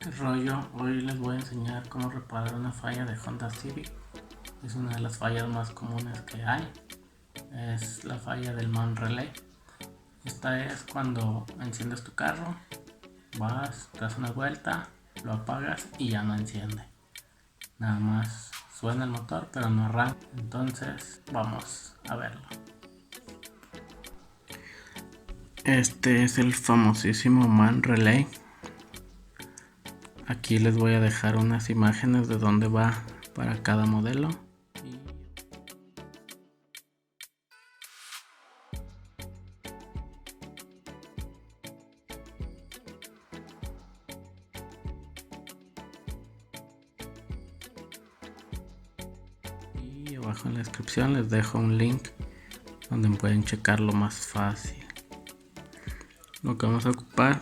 ¿Qué rollo? Hoy les voy a enseñar cómo reparar una falla de Honda Civic. Es una de las fallas más comunes que hay. Es la falla del man relay. Esta es cuando enciendes tu carro, vas, te das una vuelta, lo apagas y ya no enciende. Nada más suena el motor pero no arranca. Entonces vamos a verlo. Este es el famosísimo man relay. Aquí les voy a dejar unas imágenes de dónde va para cada modelo. Y abajo en la descripción les dejo un link donde pueden checarlo más fácil. Lo que vamos a ocupar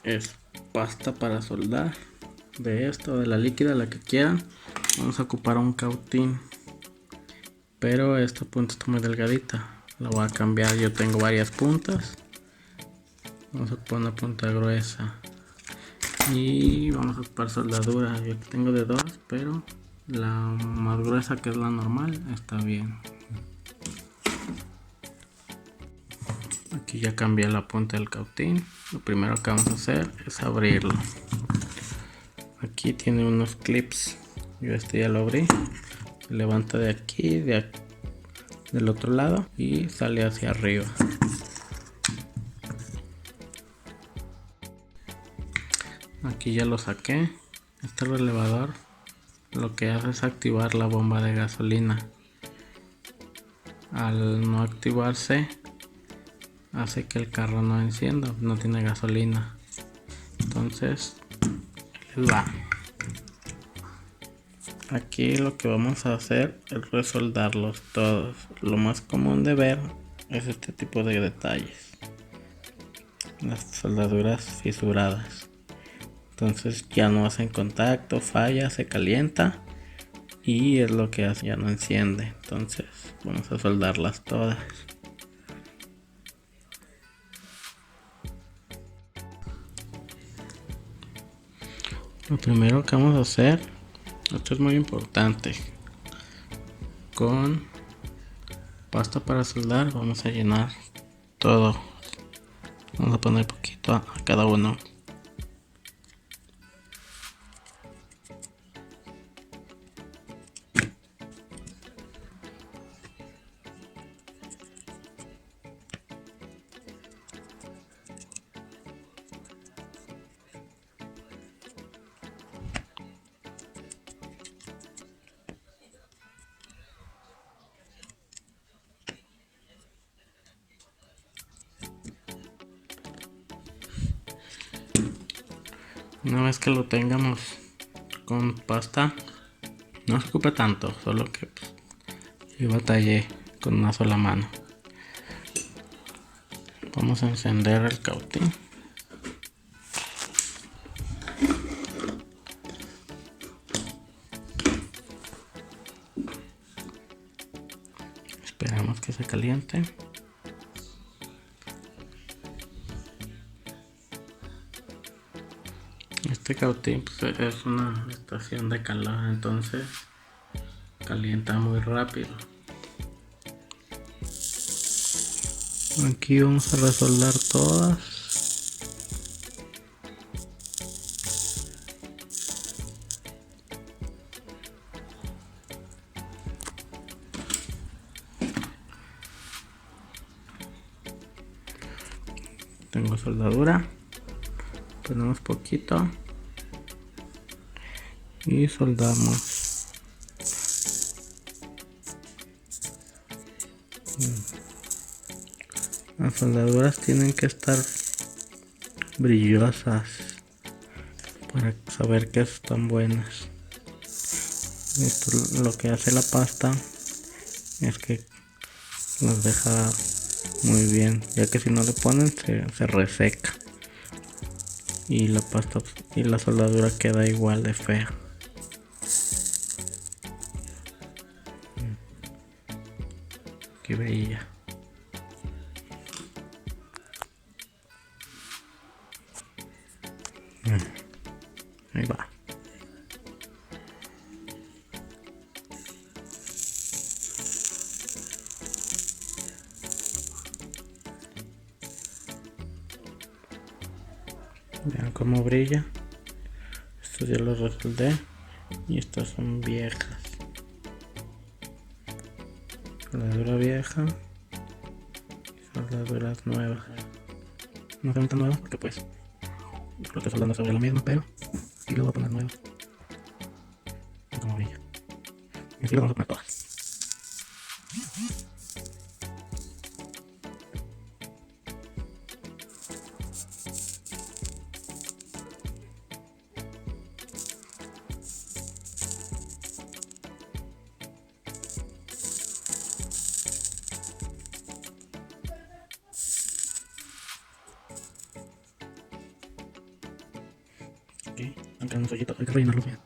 es pasta para soldar, de esta o de la líquida, la que quieran. Vamos a ocupar un cautín, pero esta punta está muy delgadita, la voy a cambiar. Yo tengo varias puntas, vamos a ocupar una punta gruesa y vamos a ocupar soldadura. Yo aquí tengo de 2, pero la más gruesa, que es la normal, está bien. Aquí ya cambié la punta del cautín. Lo primero que vamos a hacer es abrirlo. Aquí tiene unos clips, yo este ya lo abrí. Se levanta de aquí, del otro lado, y sale hacia arriba. Aquí ya lo saqué. Este relevador lo que hace es activar la bomba de gasolina. Al no activarse, hace que el carro no encienda, no tiene gasolina. Entonces va. Aquí lo que vamos a hacer es resoldarlos todos. Lo más común de ver es este tipo de detalles, las soldaduras fisuradas. Entonces ya no hacen contacto, falla, se calienta y es lo que hace, ya no enciende. Entonces vamos a soldarlas todas. Lo primero que vamos a hacer, esto es muy importante, con pasta para soldar vamos a llenar todo. Vamos a poner poquito a cada uno. Una vez que lo tengamos con pasta, no se ocupa tanto, solo que yo batallé con una sola mano. Vamos a encender el cautín. Esperamos que se caliente. Este cautín pues, es una estación de calor, entonces calienta muy rápido. Aquí vamos a resoldar todas. Tengo soldadura, ponemos poquito y soldamos. Las soldaduras tienen que estar brillosas para saber que están buenas. Esto lo que hace la pasta es que las deja muy bien, ya que si no le ponen se reseca y la pasta y la soldadura queda igual de fea. Qué bella. Ahí va. Vean cómo brilla. Estos ya los resoldé y estas son viejas. Soldadura vieja y soldaduras nuevas. No son tan nuevas porque pues lo estoy soldando sobre la misma, pero y luego voy a poner nueva. Vean cómo brilla. Y así lo vamos a poner todas. Ok, están quedando unos hoyitos, hay que rellenarlos bien.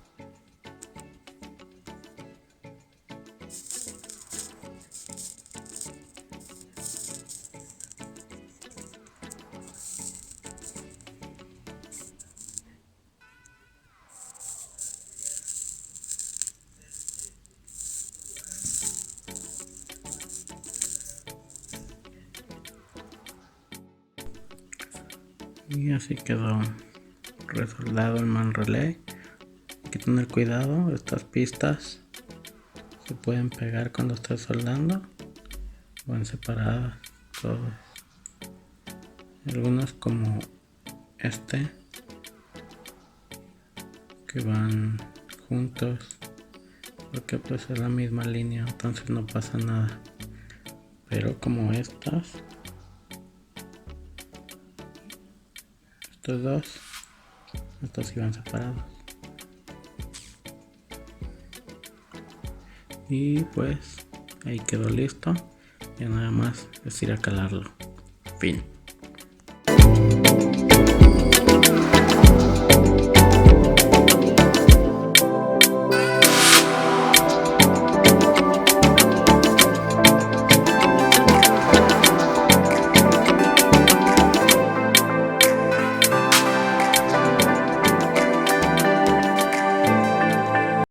Y así quedó resoldado el man relay. Hay que tener cuidado, estas pistas se pueden pegar cuando estés soldando, van separadas todas. Algunos como este que van juntos porque pues es la misma línea, entonces no pasa nada. Pero como estos dos, estos sí van separados. Y pues ahí quedó listo. Ya nada más es ir a calarlo. Fin.